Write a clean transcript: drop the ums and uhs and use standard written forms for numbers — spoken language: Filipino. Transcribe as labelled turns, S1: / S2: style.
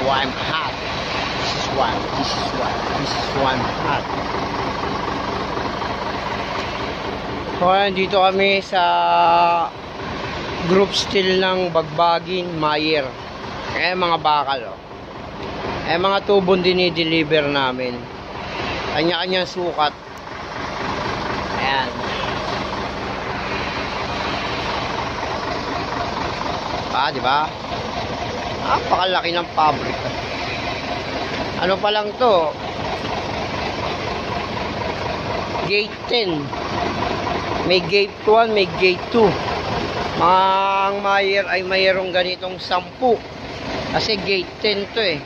S1: why I'm hot. This is why I'm hot. So, dito kami sa group still ng Bagbagin, Mayer. Mga bakal, oh. Mga tubong dinideliver namin. Kanya-kanyang sukat. Ayan. Diba? Napakalaki ng pabrika. Ano pa lang to? Gate 10. May gate 1, may gate 2. Ang Mayer ay mayroong ganitong 10. Kasi gate 10 to eh.